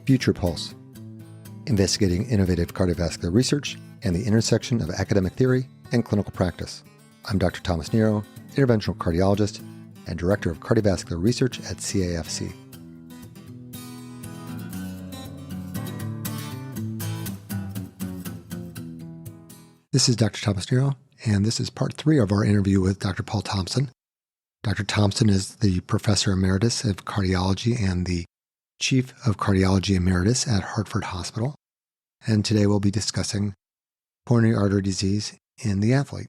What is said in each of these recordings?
Future Pulse, investigating innovative cardiovascular research and the intersection of academic theory and clinical practice. I'm Dr. Thomas Nero, interventional cardiologist and director of cardiovascular research at CAFC. This is Dr. Thomas Nero, and this is part 3 of our interview with Dr. Paul Thompson. Dr. Thompson is the Professor Emeritus of Cardiology and the Chief of Cardiology Emeritus at Hartford Hospital. And today we'll be discussing coronary artery disease in the athlete.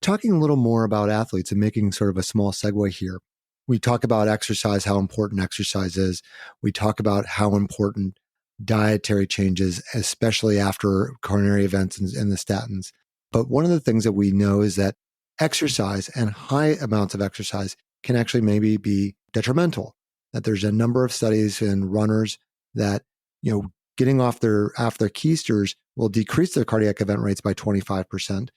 Talking a little more about athletes and making sort of a small segue here. We talk about exercise, how important exercise is. We talk about how important dietary changes, especially after coronary events and the statins. But one of the things that we know is that exercise and high amounts of exercise can actually maybe be detrimental. That there's a number of studies in runners that, getting off their keisters will decrease their cardiac event rates by 25%.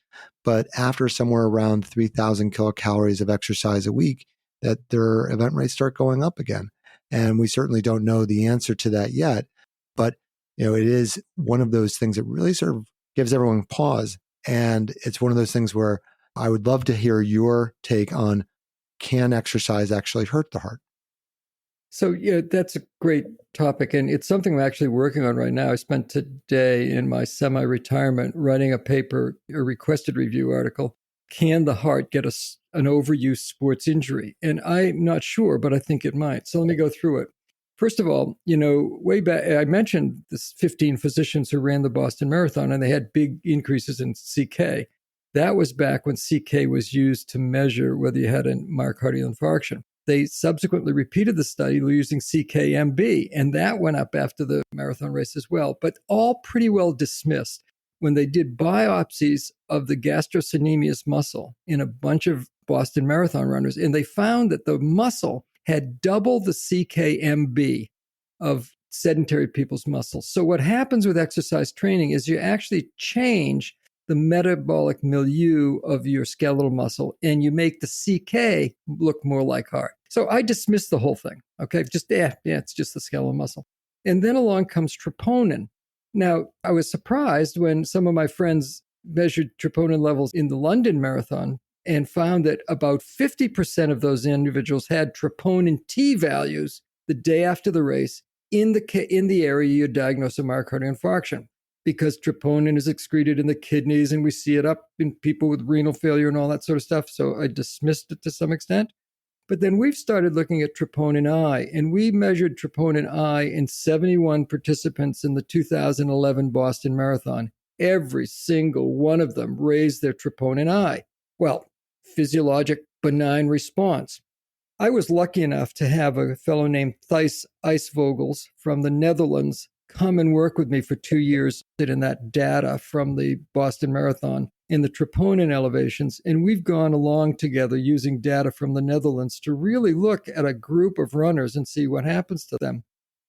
But after somewhere around 3,000 kilocalories of exercise a week, that their event rates start going up again. And we certainly don't know the answer to that yet. But, it is one of those things that really sort of gives everyone pause. And it's one of those things where I would love to hear your take on, can exercise actually hurt the heart? So, that's a great topic, and it's something I'm actually working on right now. I spent today in my semi-retirement writing a paper, a requested review article, Can the Heart Get an Overuse Sports Injury? And I'm not sure, but I think it might. So let me go through it. First of all, way back, I mentioned this 15 physicians who ran the Boston Marathon, and they had big increases in CK. That was back when CK was used to measure whether you had a myocardial infarction. They subsequently repeated the study using CKMB, and that went up after the marathon race as well, but all pretty well dismissed. When they did biopsies of the gastrocnemius muscle in a bunch of Boston Marathon runners, and they found that the muscle had double the CKMB of sedentary people's muscles. So what happens with exercise training is you actually change the metabolic milieu of your skeletal muscle, and you make the CK look more like heart. So I dismissed the whole thing. Okay, it's just the skeletal muscle. And then along comes troponin. Now, I was surprised when some of my friends measured troponin levels in the London Marathon and found that about 50% of those individuals had troponin T values the day after the race in the area you diagnose a myocardial infarction, because troponin is excreted in the kidneys, and we see it up in people with renal failure and all that sort of stuff. So I dismissed it to some extent. But then we've started looking at troponin I, and we measured troponin I in 71 participants in the 2011 Boston Marathon. Every single one of them raised their troponin I. Well, physiologic, benign response. I was lucky enough to have a fellow named Thijs Ijsvogels from the Netherlands come and work with me for 2 years in that data from the Boston Marathon in the troponin elevations. And we've gone along together using data from the Netherlands to really look at a group of runners and see what happens to them.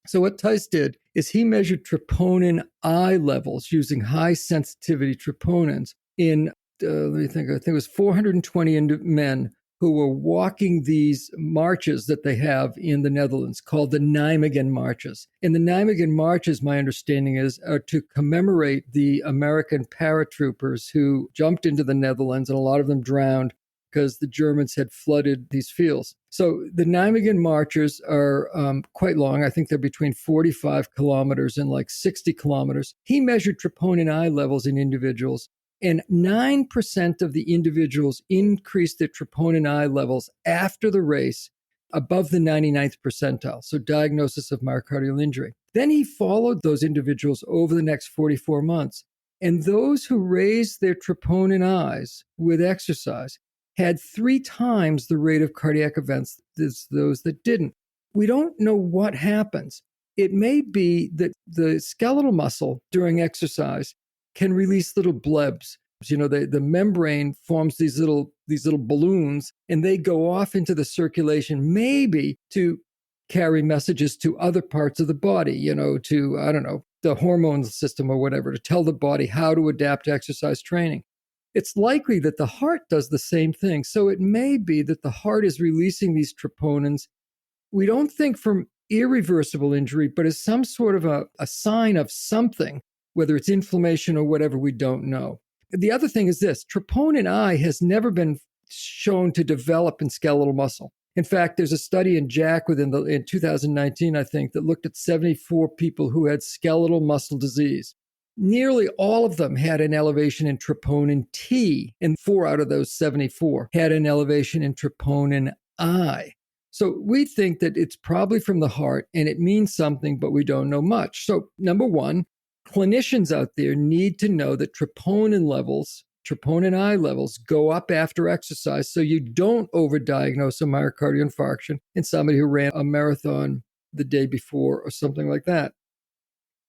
So what Thijs did is he measured troponin I levels using high sensitivity troponins in, I think it was 420 men who were walking these marches that they have in the Netherlands called the Nijmegen marches. And the Nijmegen marches, my understanding is, are to commemorate the American paratroopers who jumped into the Netherlands, and a lot of them drowned because the Germans had flooded these fields. So the Nijmegen marches are quite long. I think they're between 45 kilometers and like 60 kilometers. He measured troponin I levels in individuals, and 9% of the individuals increased their troponin I levels after the race above the 99th percentile, so diagnosis of myocardial injury. Then he followed those individuals over the next 44 months, and those who raised their troponin I's with exercise had 3 times the rate of cardiac events as those that didn't. We don't know what happens. It may be that the skeletal muscle during exercise can release little blebs. The membrane forms these little balloons, and they go off into the circulation, maybe to carry messages to other parts of the body, to, the hormone system or whatever, to tell the body how to adapt to exercise training. It's likely that the heart does the same thing. So it may be that the heart is releasing these troponins. We don't think from irreversible injury, but as some sort of a sign of something, whether it's inflammation or whatever, we don't know. The other thing is this: troponin I has never been shown to develop in skeletal muscle. In fact, there's a study in JACC in 2019, I think, that looked at 74 people who had skeletal muscle disease. Nearly all of them had an elevation in troponin T, and 4 out of those 74 had an elevation in troponin I. So we think that it's probably from the heart and it means something, but we don't know much. So number one, clinicians out there need to know that troponin I levels go up after exercise so you don't overdiagnose a myocardial infarction in somebody who ran a marathon the day before or something like that.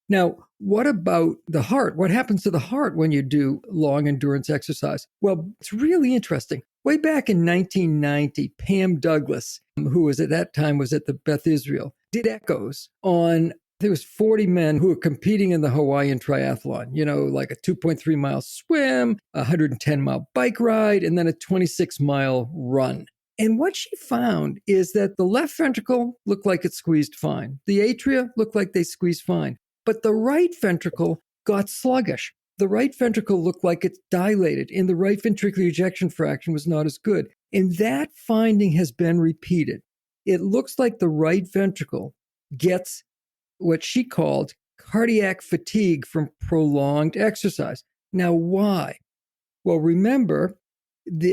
Now, what about the heart? What happens to the heart when you do long endurance exercise? Well, it's really interesting. Way back in 1990, Pam Douglas, who was at that time was at the Beth Israel, did echoes on, there was 40 men who were competing in the Hawaiian triathlon, like a 2.3 mile swim, a 110-mile bike ride, and then a 26-mile run. And what she found is that the left ventricle looked like it squeezed fine. The atria looked like they squeezed fine. But the right ventricle got sluggish. The right ventricle looked like it dilated, and the right ventricular ejection fraction was not as good. And that finding has been repeated. It looks like the right ventricle gets what she called cardiac fatigue from prolonged exercise. Now, why? Well, remember,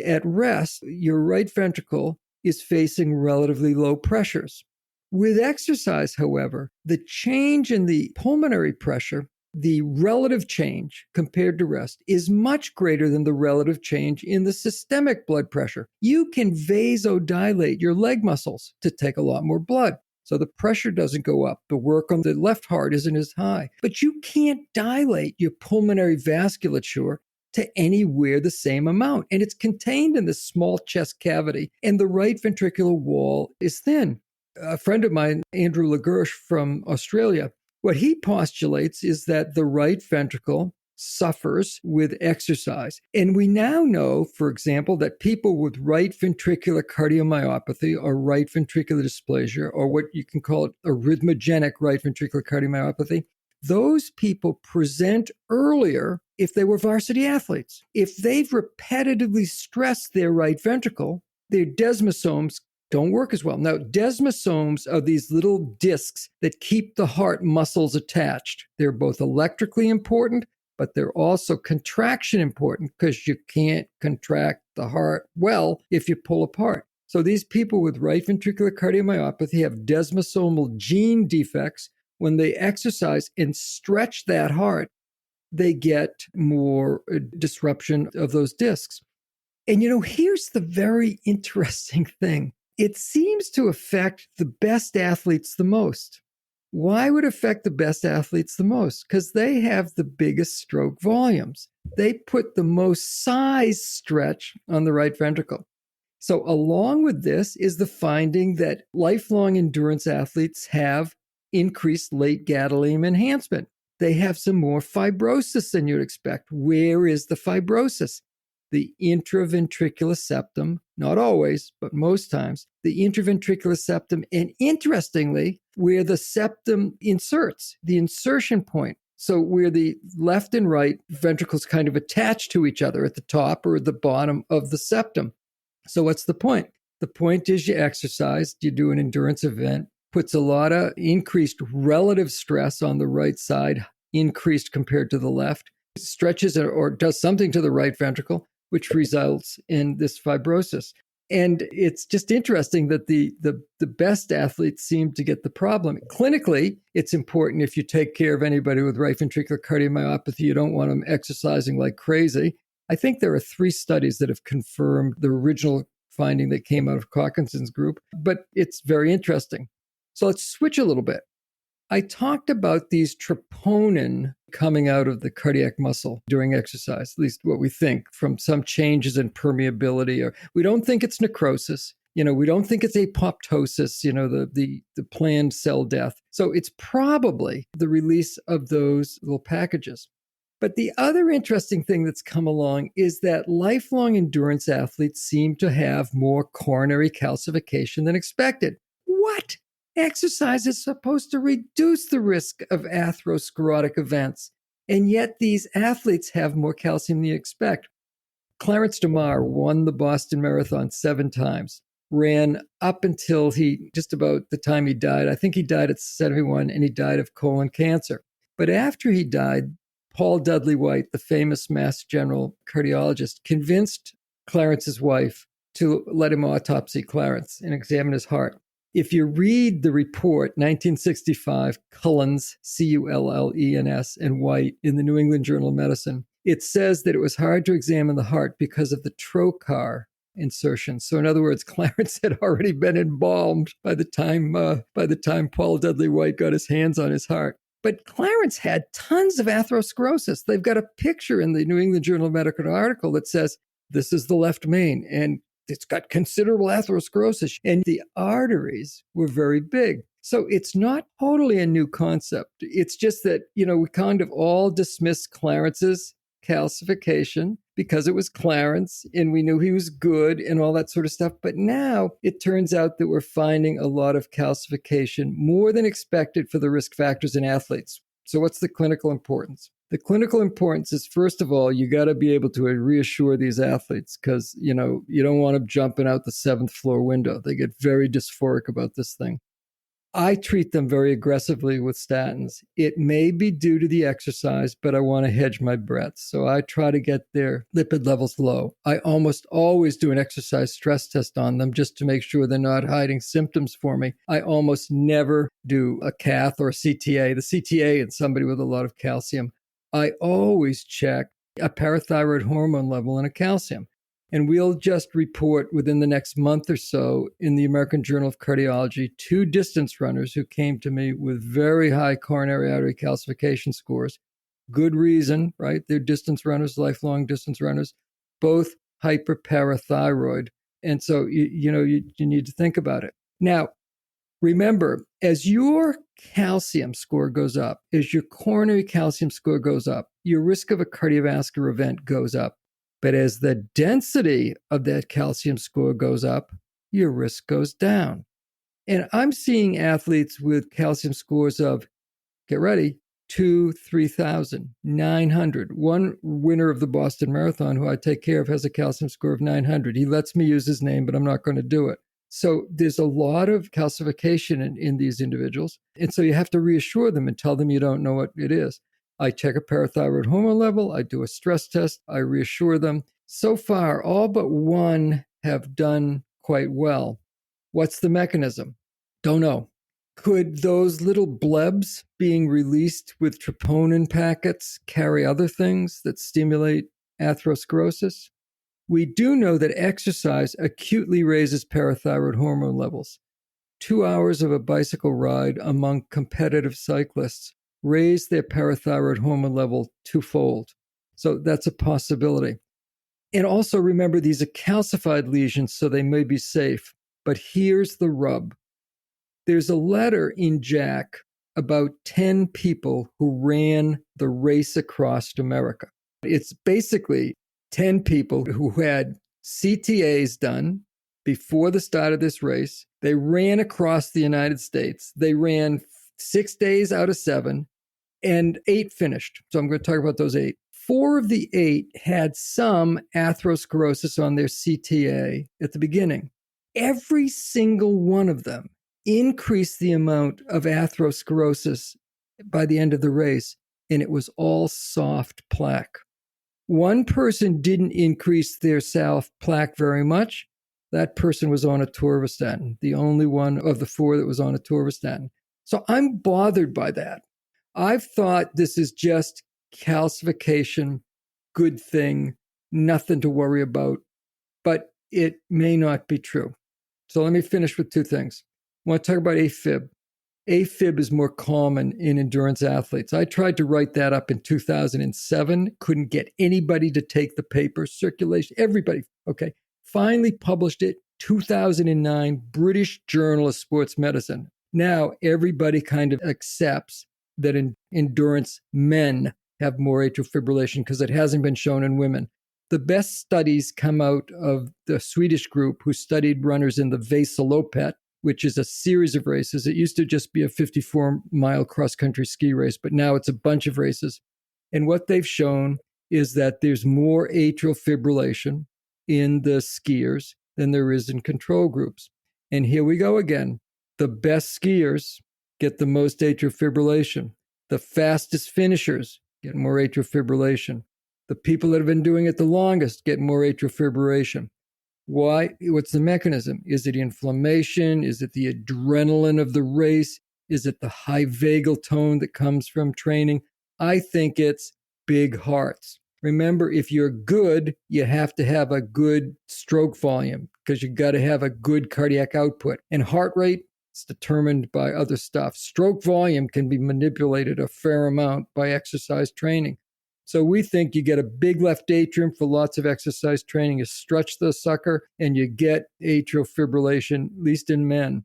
at rest, your right ventricle is facing relatively low pressures. With exercise, however, the change in the pulmonary pressure, the relative change compared to rest, is much greater than the relative change in the systemic blood pressure. You can vasodilate your leg muscles to take a lot more blood, so the pressure doesn't go up. The work on the left heart isn't as high. But you can't dilate your pulmonary vasculature to anywhere the same amount, and it's contained in the small chest cavity, and the right ventricular wall is thin. A friend of mine, Andrew LaGersh from Australia, what he postulates is that the right ventricle suffers with exercise. And we now know, for example, that people with right ventricular cardiomyopathy or right ventricular dysplasia, or what you can call it arrhythmogenic right ventricular cardiomyopathy, those people present earlier if they were varsity athletes. If they've repetitively stressed their right ventricle, their desmosomes don't work as well. Now, desmosomes are these little discs that keep the heart muscles attached. They're both electrically important, but they're also contraction important because you can't contract the heart well if you pull apart. So these people with right ventricular cardiomyopathy have desmosomal gene defects. When they exercise and stretch that heart, they get more disruption of those discs. And here's the very interesting thing. It seems to affect the best athletes the most. Why would it affect the best athletes the most? Because they have the biggest stroke volumes. They put the most size stretch on the right ventricle. So along with this is the finding that lifelong endurance athletes have increased late gadolinium enhancement. They have some more fibrosis than you'd expect. Where is the fibrosis? The intraventricular septum, not always, but most times, the intraventricular septum, and interestingly, where the septum inserts, the insertion point. So where the left and right ventricles kind of attach to each other at the top or at the bottom of the septum. So what's the point? The point is you exercise, you do an endurance event, puts a lot of increased relative stress on the right side, increased compared to the left, stretches or does something to the right ventricle, which results in this fibrosis. And it's just interesting that the best athletes seem to get the problem. Clinically, it's important if you take care of anybody with right ventricular cardiomyopathy, you don't want them exercising like crazy. I think there are 3 studies that have confirmed the original finding that came out of Cawkinson's group, but it's very interesting. So let's switch a little bit. I talked about these troponin coming out of the cardiac muscle during exercise, at least what we think, from some changes in permeability. Or we don't think it's necrosis. We don't think it's apoptosis, the planned cell death. So it's probably the release of those little packages. But the other interesting thing that's come along is that lifelong endurance athletes seem to have more coronary calcification than expected. What? Exercise is supposed to reduce the risk of atherosclerotic events. And yet these athletes have more calcium than you expect. Clarence DeMar won the Boston Marathon 7 times, ran up until just about the time he died. I think he died at 71, and he died of colon cancer. But after he died, Paul Dudley White, the famous Mass General cardiologist, convinced Clarence's wife to let him autopsy Clarence and examine his heart. If you read the report, 1965, Cullens, Cullens, and White in the New England Journal of Medicine, it says that it was hard to examine the heart because of the trocar insertion. So in other words, Clarence had already been embalmed by the time Paul Dudley White got his hands on his heart. But Clarence had tons of atherosclerosis. They've got a picture in the New England Journal of Medicine article that says, this is the left main, and it's got considerable atherosclerosis, and the arteries were very big. So it's not totally a new concept. It's just that, we kind of all dismissed Clarence's calcification because it was Clarence and we knew he was good and all that sort of stuff. But now it turns out that we're finding a lot of calcification, more than expected for the risk factors in athletes. So what's the clinical importance? The clinical importance is, first of all, you got to be able to reassure these athletes because, you don't want them jumping out the 7th floor window. They get very dysphoric about this thing. I treat them very aggressively with statins. It may be due to the exercise, but I want to hedge my bets. So I try to get their lipid levels low. I almost always do an exercise stress test on them just to make sure they're not hiding symptoms for me. I almost never do a cath or a CTA. The CTA in somebody with a lot of calcium. I always check a parathyroid hormone level and a calcium. And we'll just report within the next month or so in the American Journal of Cardiology 2 distance runners who came to me with very high coronary artery calcification scores. Good reason, right? They're distance runners, lifelong distance runners, both hyperparathyroid. And so, you need to think about it. Now, remember, as your calcium score goes up, as your coronary calcium score goes up, your risk of a cardiovascular event goes up. But as the density of that calcium score goes up, your risk goes down. And I'm seeing athletes with calcium scores of, get ready, 2,000, 3,000, 900. One winner of the Boston Marathon who I take care of has a calcium score of 900. He lets me use his name, but I'm not going to do it. So there's a lot of calcification in these individuals. And so you have to reassure them and tell them you don't know what it is. I check a parathyroid hormone level. I do a stress test. I reassure them. So far, all but one have done quite well. What's the mechanism? Don't know. Could those little blebs being released with troponin packets carry other things that stimulate atherosclerosis? We do know that exercise acutely raises parathyroid hormone levels. 2 hours of a bicycle ride among competitive cyclists raise their parathyroid hormone level 2-fold. So that's a possibility. And also remember, these are calcified lesions, so they may be safe. But here's the rub. There's a letter in JACC about 10 people who ran the race across America. It's basically 10 people who had CTAs done before the start of this race. They ran across the United States. They ran 6 days out of 7, and 8 finished. So I'm going to talk about those 8. 4 of the 8 had some atherosclerosis on their CTA at the beginning. Every single one of them increased the amount of atherosclerosis by the end of the race, and it was all soft plaque. One person didn't increase their soft plaque very much. That person was on atorvastatin, the only one of the 4 that was on atorvastatin. So I'm bothered by that. I've thought this is just calcification, good thing, nothing to worry about, but it may not be true. So let me finish with 2 things. I want to talk about AFib. AFib is more common in endurance athletes. I tried to write that up in 2007, couldn't get anybody to take the paper, circulation, everybody. Okay. Finally published it, 2009, British Journal of Sports Medicine. Now everybody kind of accepts that in endurance men have more atrial fibrillation because it hasn't been shown in women. The best studies come out of the Swedish group who studied runners in the Vasaloppet, which is a series of races. It used to just be a 54-mile cross-country ski race, but now it's a bunch of races. And what they've shown is that there's more atrial fibrillation in the skiers than there is in control groups. And here we go again. The best skiers get the most atrial fibrillation. The fastest finishers get more atrial fibrillation. The people that have been doing it the longest get more atrial fibrillation. Why? What's the mechanism? Is it inflammation? Is it the adrenaline of the race? Is it the high vagal tone that comes from training? I think it's big hearts. Remember, if you're good, you have to have a good stroke volume because you got to have a good cardiac output. And heart rate is determined by other stuff. Stroke volume can be manipulated a fair amount by exercise training. So we think you get a big left atrium for lots of exercise training. You stretch the sucker and you get atrial fibrillation, at least in men.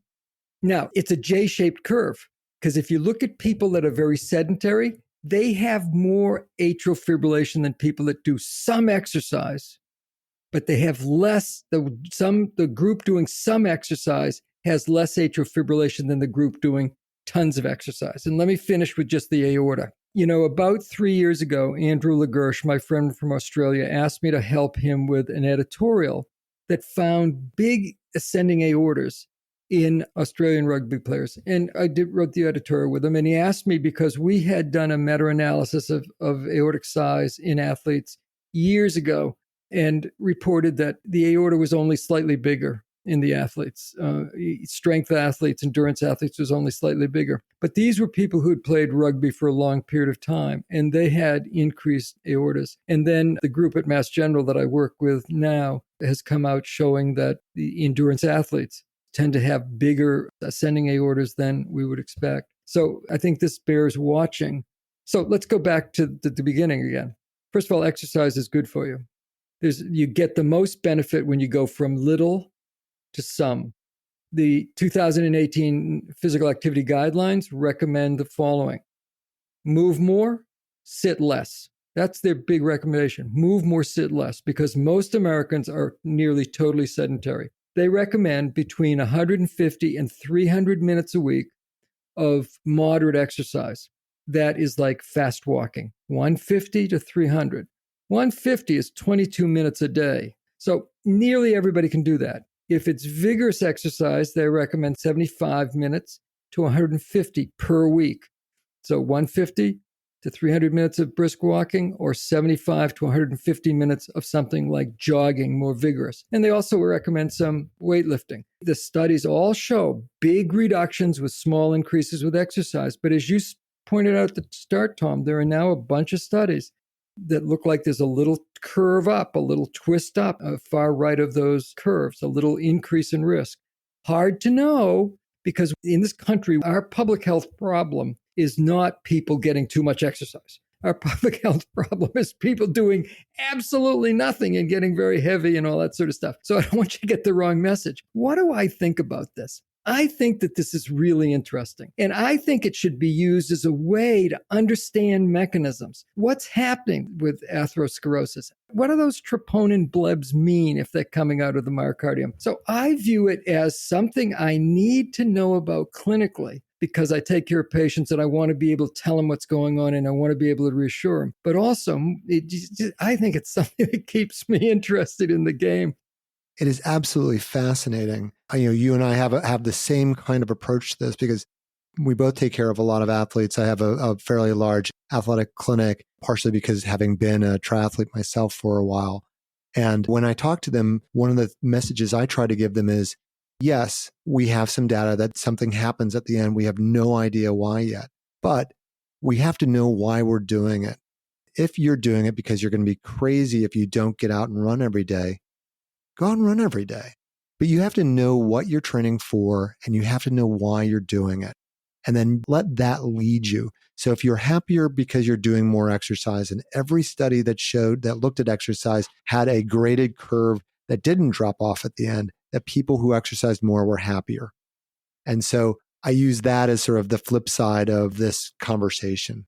Now, it's a J-shaped curve because if you look at people that are very sedentary, they have more atrial fibrillation than people that do some exercise, but they have less. The group doing some exercise has less atrial fibrillation than the group doing tons of exercise. And let me finish with just the aorta. About 3 years ago, Andrew LaGersh, my friend from Australia, asked me to help him with an editorial that found big ascending aortas in Australian rugby players. And I wrote the editorial with him. And he asked me because we had done a meta-analysis of aortic size in athletes years ago and reported that the aorta was only slightly bigger in the athletes. Strength athletes, endurance athletes was only slightly bigger. But these were people who had played rugby for a long period of time, and they had increased aortas. And then the group at Mass General that I work with now has come out showing that the endurance athletes tend to have bigger ascending aortas than we would expect. So I think this bears watching. So let's go back to the beginning again. First of all, exercise is good for you. You get the most benefit when you go from little to some. The 2018 physical activity guidelines recommend the following: move more, sit less. That's their big recommendation. Move more, sit less, because most Americans are nearly totally sedentary. They recommend between 150 and 300 minutes a week of moderate exercise. That is like fast walking, 150 to 300. 150 is 22 minutes a day. So nearly everybody can do that. If it's vigorous exercise, they recommend 75 minutes to 150 per week. So 150 to 300 minutes of brisk walking, or 75 to 150 minutes of something like jogging, more vigorous. And they also recommend some weightlifting. The studies all show big reductions with small increases with exercise. But as you pointed out at the start, Tom, there are now a bunch of studies that look like there's a little curve up, a little twist up, far right of those curves, a little increase in risk. Hard to know, because in this country, our public health problem is not people getting too much exercise. Our public health problem is people doing absolutely nothing and getting very heavy and all that sort of stuff. So I don't want you to get the wrong message. What do I think about this? I think that this is really interesting. And I think it should be used as a way to understand mechanisms. What's happening with atherosclerosis? What do those troponin blebs mean if they're coming out of the myocardium? So I view it as something I need to know about clinically, because I take care of patients and I want to be able to tell them what's going on and I want to be able to reassure them. But also, I think it's something that keeps me interested in the game. It is absolutely fascinating. You and I have the same kind of approach to this because we both take care of a lot of athletes. I have a fairly large athletic clinic, partially because having been a triathlete myself for a while. And when I talk to them, one of the messages I try to give them is, yes, we have some data that something happens at the end. We have no idea why yet, but we have to know why we're doing it. If you're doing it because you're going to be crazy if you don't get out and run every day, go out and run every day. But you have to know what you're training for, and you have to know why you're doing it. And then let that lead you. So if you're happier because you're doing more exercise, and every study that looked at exercise had a graded curve that didn't drop off at the end, that people who exercised more were happier. And so I use that as sort of the flip side of this conversation.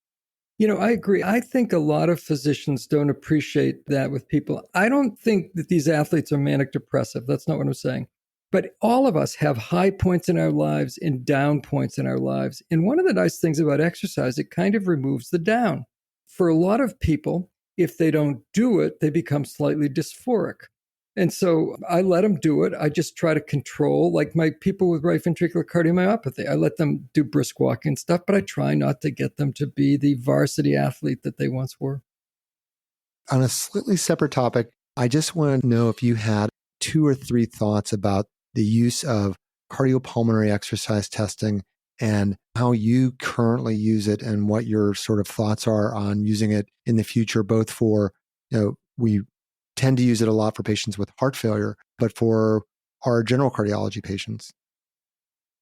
I agree. I think a lot of physicians don't appreciate that with people. I don't think that these athletes are manic depressive. That's not what I'm saying. But all of us have high points in our lives and down points in our lives. And one of the nice things about exercise, it kind of removes the down. For a lot of people, if they don't do it, they become slightly dysphoric. And so I let them do it. I just try to control, like my people with right ventricular cardiomyopathy. I let them do brisk walking and stuff, but I try not to get them to be the varsity athlete that they once were. On a slightly separate topic, I just want to know if you had 2 or 3 thoughts about the use of cardiopulmonary exercise testing and how you currently use it and what your sort of thoughts are on using it in the future, both for, we tend to use it a lot for patients with heart failure, but for our general cardiology patients.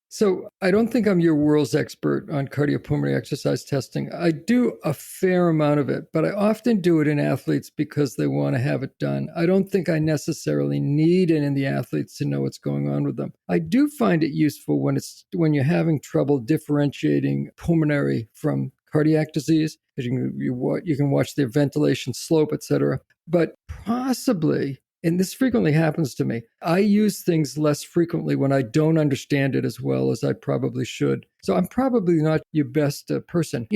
So I don't think I'm your world's expert on cardiopulmonary exercise testing. I do a fair amount of it, but I often do it in athletes because they want to have it done. I don't think I necessarily need it in the athletes to know what's going on with them. I do find it useful when you're having trouble differentiating pulmonary from cardiac disease, because you can watch their ventilation slope, et cetera. But possibly, and this frequently happens to me, I use things less frequently when I don't understand it as well as I probably should. So I'm probably not your best person.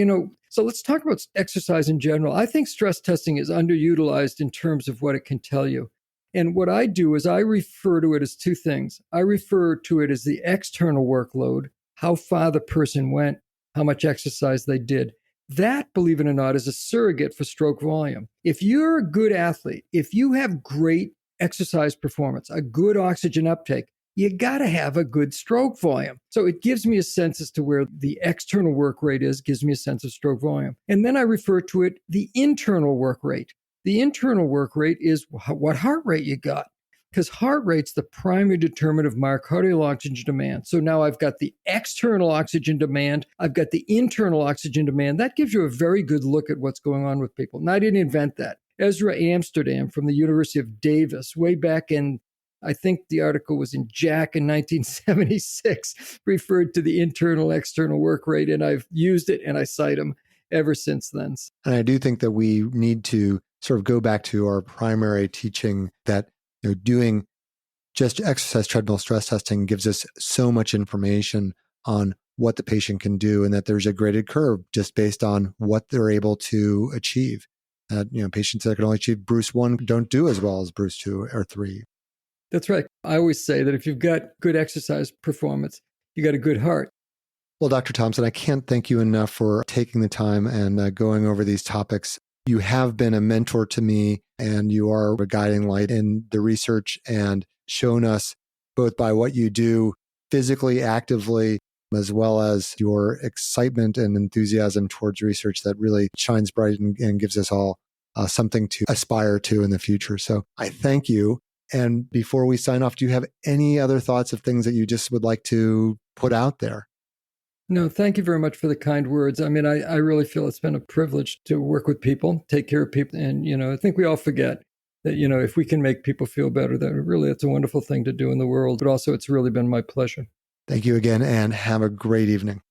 So let's talk about exercise in general. I think stress testing is underutilized in terms of what it can tell you. And what I do is I refer to it as 2 things. I refer to it as the external workload, how far the person went, how much exercise they did. That, believe it or not, is a surrogate for stroke volume. If you're a good athlete, if you have great exercise performance, a good oxygen uptake, you got to have a good stroke volume. So it gives me a sense as to where the external work rate is, gives me a sense of stroke volume. And then I refer to it the internal work rate. The internal work rate is what heart rate you got, because heart rate's the primary determinant of myocardial oxygen demand. So now I've got the external oxygen demand, I've got the internal oxygen demand. That gives you a very good look at what's going on with people. And I didn't invent that. Ezra Amsterdam from the University of Davis, way back in, I think the article was in JACC in 1976, referred to the internal external work rate, and I've used it and I cite them ever since then. And I do think that we need to sort of go back to our primary teaching that doing just exercise treadmill stress testing gives us so much information on what the patient can do, and that there's a graded curve just based on what they're able to achieve. Patients that can only achieve Bruce 1 don't do as well as Bruce 2 or 3. That's right. I always say that if you've got good exercise performance, you got a good heart. Well, Dr. Thompson, I can't thank you enough for taking the time and going over these topics. You have been a mentor to me, and you are a guiding light in the research and shown us both by what you do physically, actively, as well as your excitement and enthusiasm towards research that really shines bright and gives us all something to aspire to in the future. So I thank you. And before we sign off, do you have any other thoughts of things that you just would like to put out there? No, thank you very much for the kind words. I mean, I really feel it's been a privilege to work with people, take care of people. And, I think we all forget that, if we can make people feel better, that really it's a wonderful thing to do in the world. But also, it's really been my pleasure. Thank you again, and have a great evening.